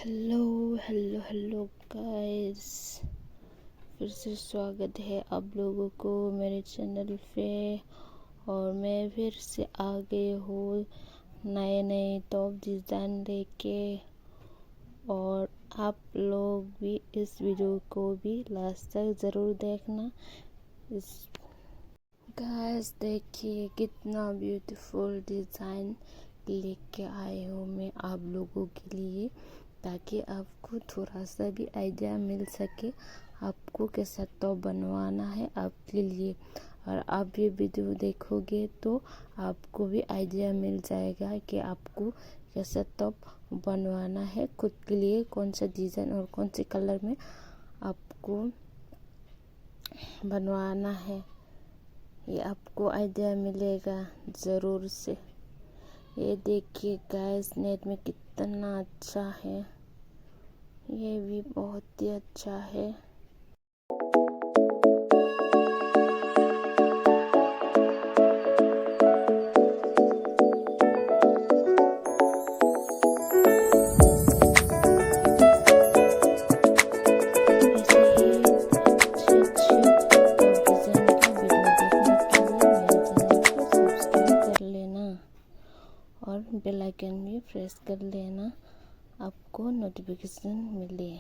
Hello guys, फिर से स्वागत है आप लोगों को मेरे चैनल पे। और मैं फिर से आ गई हूँ नए टॉप डिज़ाइन लेके। और आप लोग भी इस वीडियो को भी लास्ट तक ज़रूर देखना। इस गाइस देखिए कितना ब्यूटीफुल डिज़ाइन लेके आई हूँ मैं आप लोगों के लिए, ताकि आपको थोड़ा सा भी आइडिया मिल सके आपको कैसा टॉप बनवाना है आपके लिए। और आप ये वीडियो देखोगे तो आपको भी आइडिया मिल जाएगा कि आपको कैसा टॉप बनवाना है खुद के लिए, कौन सा डिज़ाइन और कौन से कलर में आपको बनवाना है। ये आपको आइडिया मिलेगा ज़रूर से। ये देखिए गाइस, नेट में कितना अच्छा है, ये भी बहुत ही अच्छा है। ऐसे ही अच्छे डिज़ाइन का वीडियो देखने के लिए मेरे चैनल को सब्सक्राइब कर लेना और बेल आइकन भी प्रेस कर लेना, आपको नोटिफिकेशन मिले।